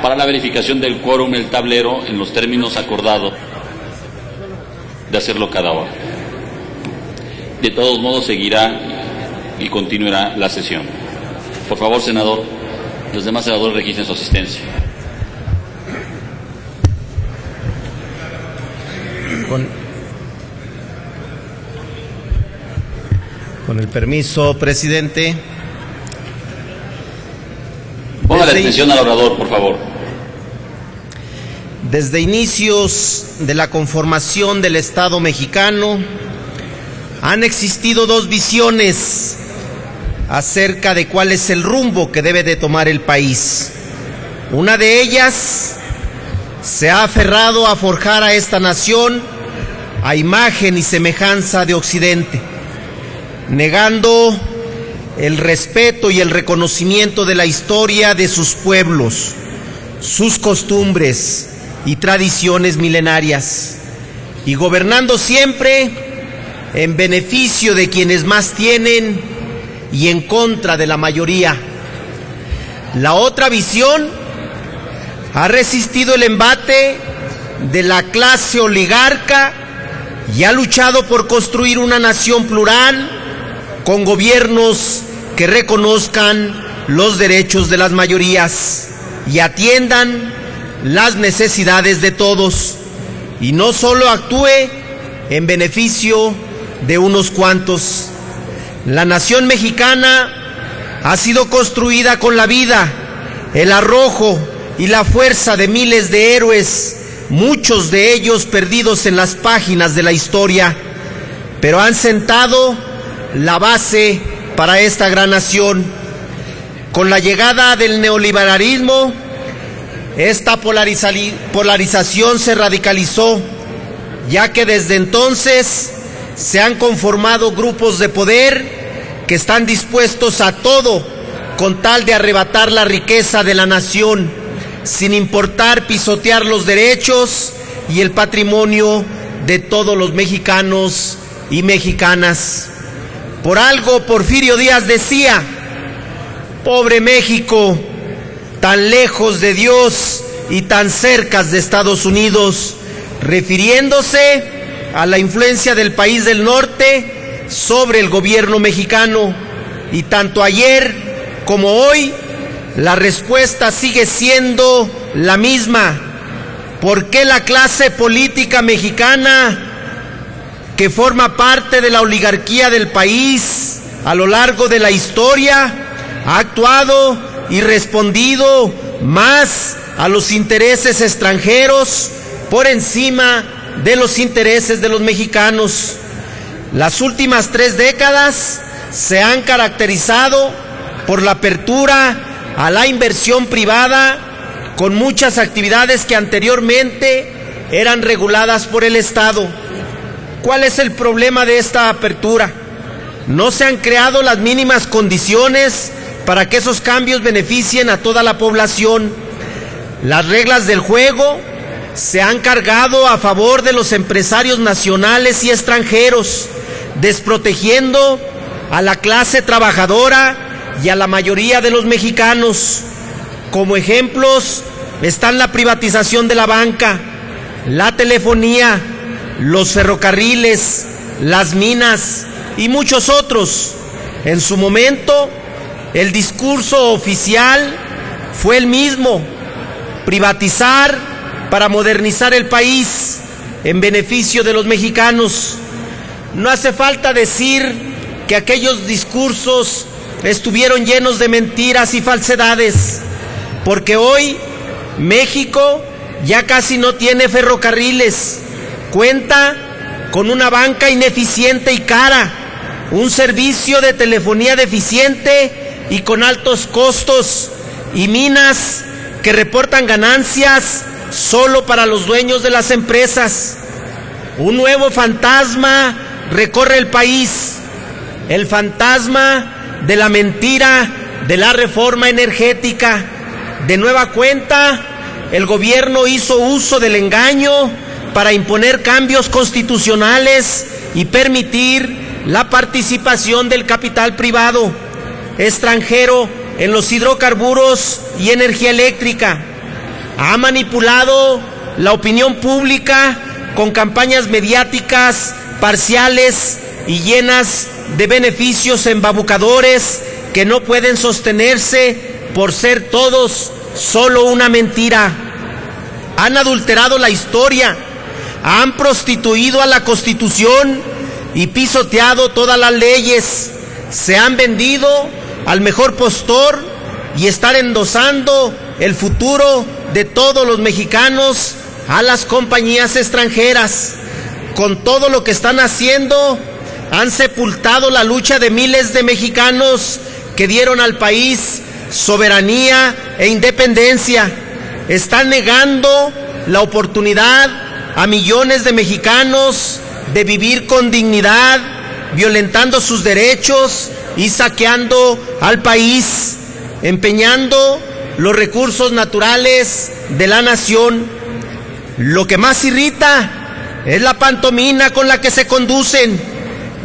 para la verificación del quórum el tablero en los términos acordados de hacerlo cada hora. De todos modos, seguirá y continuará la sesión. Por favor, senador, los demás senadores registren su asistencia. Con el permiso, presidente. Ponga la atención al orador, por favor. Desde inicios de la conformación del Estado mexicano, han existido dos visiones acerca de cuál es el rumbo que debe de tomar el país. Una de ellas se ha aferrado a forjar a esta nación a imagen y semejanza de Occidente, negando el respeto y el reconocimiento de la historia de sus pueblos, sus costumbres y tradiciones milenarias, y gobernando siempre en beneficio de quienes más tienen y en contra de la mayoría. La otra visión ha resistido el embate de la clase oligarca y ha luchado por construir una nación plural con gobiernos que reconozcan los derechos de las mayorías y atiendan las necesidades de todos, y no solo actúe en beneficio de unos cuantos. La nación mexicana ha sido construida con la vida, el arrojo y la fuerza de miles de héroes, muchos de ellos perdidos en las páginas de la historia, pero han sentado la base para esta gran nación. Con la llegada del neoliberalismo, esta polarización se radicalizó, ya que desde entonces se han conformado grupos de poder que están dispuestos a todo con tal de arrebatar la riqueza de la nación, sin importar pisotear los derechos y el patrimonio de todos los mexicanos y mexicanas. Por algo Porfirio Díaz decía: pobre México, tan lejos de Dios y tan cerca de Estados Unidos, refiriéndose a la influencia del país del norte sobre el gobierno mexicano. Y tanto ayer como hoy, la respuesta sigue siendo la misma. ¿Por qué la clase política mexicana, que forma parte de la oligarquía del país a lo largo de la historia, ha actuado y respondido más a los intereses extranjeros por encima de los intereses de los mexicanos? Las últimas 3 décadas se han caracterizado por la apertura a la inversión privada, con muchas actividades que anteriormente eran reguladas por el Estado. ¿Cuál es el problema de esta apertura? No se han creado las mínimas condiciones para que esos cambios beneficien a toda la población. Las reglas del juego se han cargado a favor de los empresarios nacionales y extranjeros, desprotegiendo a la clase trabajadora y a la mayoría de los mexicanos. Como ejemplos están la privatización de la banca, la telefonía, los ferrocarriles, las minas y muchos otros. En su momento, el discurso oficial fue el mismo: privatizar para modernizar el país en beneficio de los mexicanos. No hace falta decir que aquellos discursos estuvieron llenos de mentiras y falsedades, porque hoy México ya casi no tiene ferrocarriles, cuenta con una banca ineficiente y cara, un servicio de telefonía deficiente y con altos costos, y minas que reportan ganancias solo para los dueños de las empresas. Un nuevo fantasma recorre el país, el fantasma de la mentira de la reforma energética. De nueva cuenta, el gobierno hizo uso del engaño para imponer cambios constitucionales y permitir la participación del capital privado extranjero en los hidrocarburos y energía eléctrica. ha manipulado la opinión pública con campañas mediáticas parciales y llenas de beneficios embabucadores que no pueden sostenerse por ser todos solo una mentira. Han adulterado la historia, han prostituido a la Constitución y pisoteado todas las leyes. Se han vendido al mejor postor y están endosando el futuro de todos los mexicanos a las compañías extranjeras. Con todo lo que están haciendo, han sepultado la lucha de miles de mexicanos que dieron al país soberanía e independencia. Están negando la oportunidad a millones de mexicanos de vivir con dignidad, violentando sus derechos y saqueando al país, empeñando los recursos naturales de la nación. Lo que más irrita es la pantomima con la que se conducen,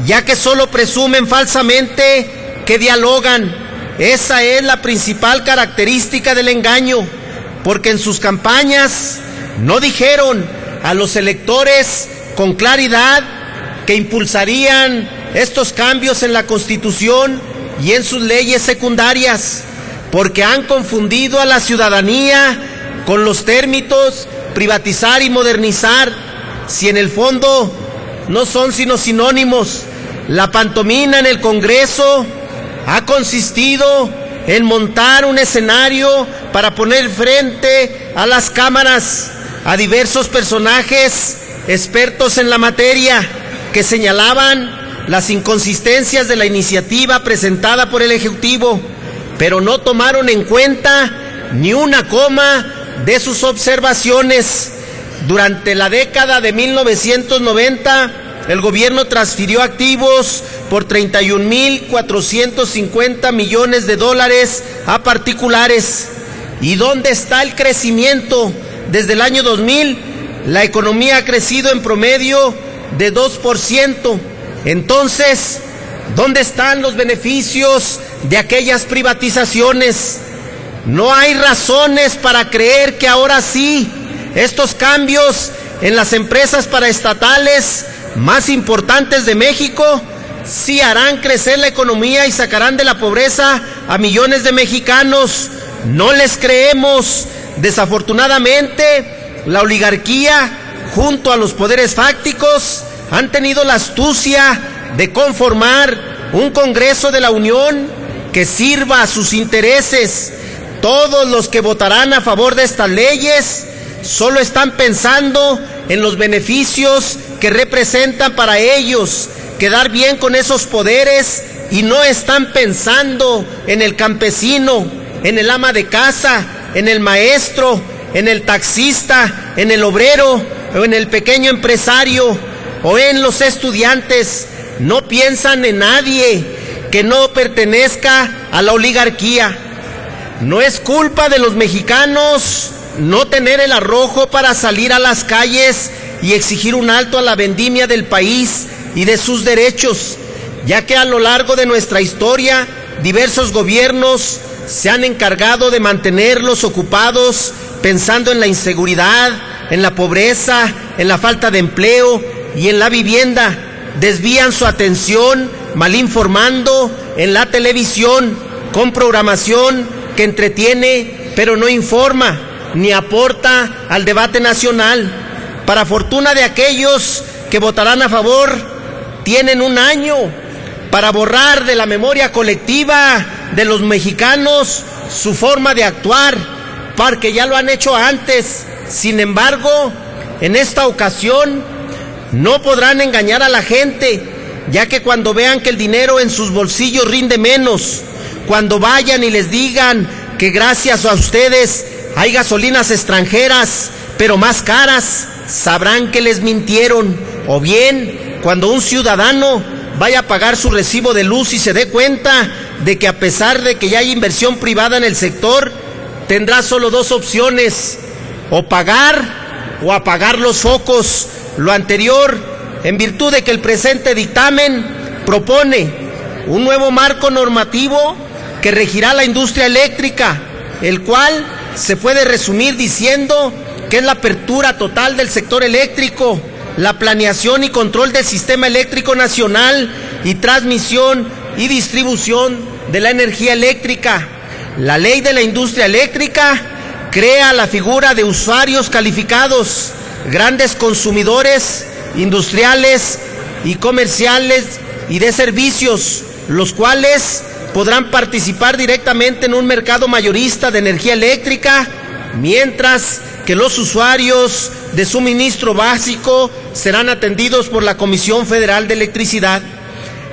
ya que solo presumen falsamente que dialogan. Esa es la principal característica del engaño, porque en sus campañas no dijeron a los electores con claridad que impulsarían estos cambios en la Constitución y en sus leyes secundarias, porque han confundido a la ciudadanía con los términos privatizar y modernizar, si en el fondo no son sino sinónimos. La pantomima en el Congreso ha consistido en montar un escenario para poner frente a las cámaras a diversos personajes expertos en la materia que señalaban las inconsistencias de la iniciativa presentada por el Ejecutivo, pero no tomaron en cuenta ni una coma de sus observaciones. Durante la década de 1990, el gobierno transfirió activos por $31,450 millones a particulares. ¿Y dónde está el crecimiento? Desde el año 2000, la economía ha crecido en promedio de 2%. Entonces, ¿dónde están los beneficios de aquellas privatizaciones? No hay razones para creer que ahora sí, estos cambios en las empresas paraestatales más importantes de México sí harán crecer la economía y sacarán de la pobreza a millones de mexicanos. No les creemos. Desafortunadamente, la oligarquía, junto a los poderes fácticos, han tenido la astucia de conformar un Congreso de la Unión que sirva a sus intereses. Todos los que votarán a favor de estas leyes solo están pensando en los beneficios que representan para ellos, quedar bien con esos poderes, y no están pensando en el campesino, en el ama de casa, en el maestro, en el taxista, en el obrero o en el pequeño empresario o en los estudiantes. No piensan en nadie que no pertenezca a la oligarquía. No es culpa de los mexicanos no tener el arrojo para salir a las calles y exigir un alto a la vendimia del país y de sus derechos, ya que a lo largo de nuestra historia diversos gobiernos se han encargado de mantenerlos ocupados pensando en la inseguridad, en la pobreza, en la falta de empleo y en la vivienda. Desvían su atención mal informando en la televisión con programación que entretiene pero no informa ni aporta al debate nacional. Para fortuna de aquellos que votarán a favor, tienen un año para borrar de la memoria colectiva de los mexicanos su forma de actuar, porque ya lo han hecho antes. Sin embargo, en esta ocasión no podrán engañar a la gente, ya que cuando vean que el dinero en sus bolsillos rinde menos, cuando vayan y les digan que gracias a ustedes hay gasolinas extranjeras, pero más caras, sabrán que les mintieron. O bien, cuando un ciudadano vaya a pagar su recibo de luz y se dé cuenta de que a pesar de que ya hay inversión privada en el sector, tendrá solo dos opciones: o pagar o apagar los focos. Lo anterior, en virtud de que el presente dictamen propone un nuevo marco normativo que regirá la industria eléctrica, el cual se puede resumir diciendo que es la apertura total del sector eléctrico, la planeación y control del sistema eléctrico nacional y transmisión y distribución de la energía eléctrica. La ley de la industria eléctrica crea la figura de usuarios calificados, grandes consumidores industriales y comerciales y de servicios, los cuales podrán participar directamente en un mercado mayorista de energía eléctrica, mientras que los usuarios de suministro básico serán atendidos por la Comisión Federal de Electricidad.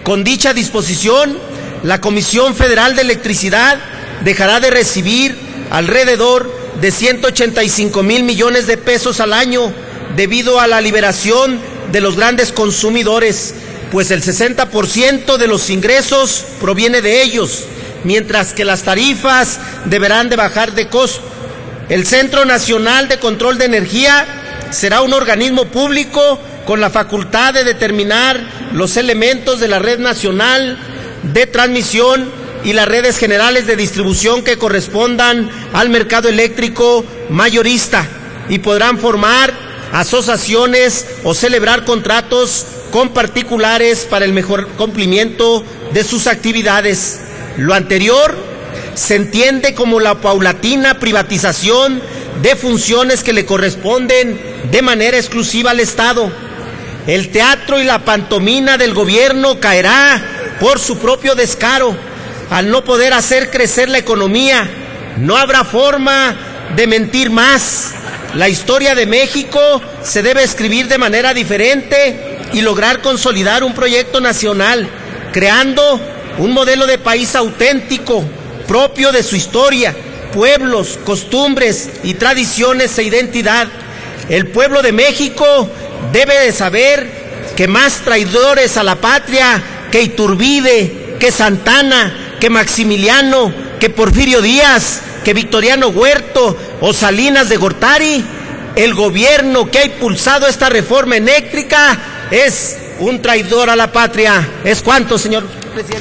Con dicha disposición, la Comisión Federal de Electricidad dejará de recibir alrededor de 185 mil millones de pesos al año debido a la liberación de los grandes consumidores, pues el 60% de los ingresos proviene de ellos, mientras que las tarifas deberán de bajar de costo. El Centro Nacional de Control de Energía será un organismo público con la facultad de determinar los elementos de la red nacional de transmisión y las redes generales de distribución que correspondan al mercado eléctrico mayorista, y podrán formar asociaciones o celebrar contratos con particulares para el mejor cumplimiento de sus actividades. Lo anterior se entiende como la paulatina privatización de funciones que le corresponden de manera exclusiva al Estado. El teatro y la pantomima del gobierno caerá por su propio descaro al no poder hacer crecer la economía. No habrá forma de mentir más. La historia de México se debe escribir de manera diferente y lograr consolidar un proyecto nacional, creando un modelo de país auténtico, propio de su historia, pueblos, costumbres y tradiciones e identidad. El pueblo de México debe de saber que más traidores a la patria que Iturbide, que Santana, que Maximiliano, que Porfirio Díaz, que Victoriano Huerto o Salinas de Gortari, el gobierno que ha impulsado esta reforma eléctrica es un traidor a la patria. ¿Es cuánto, señor presidente?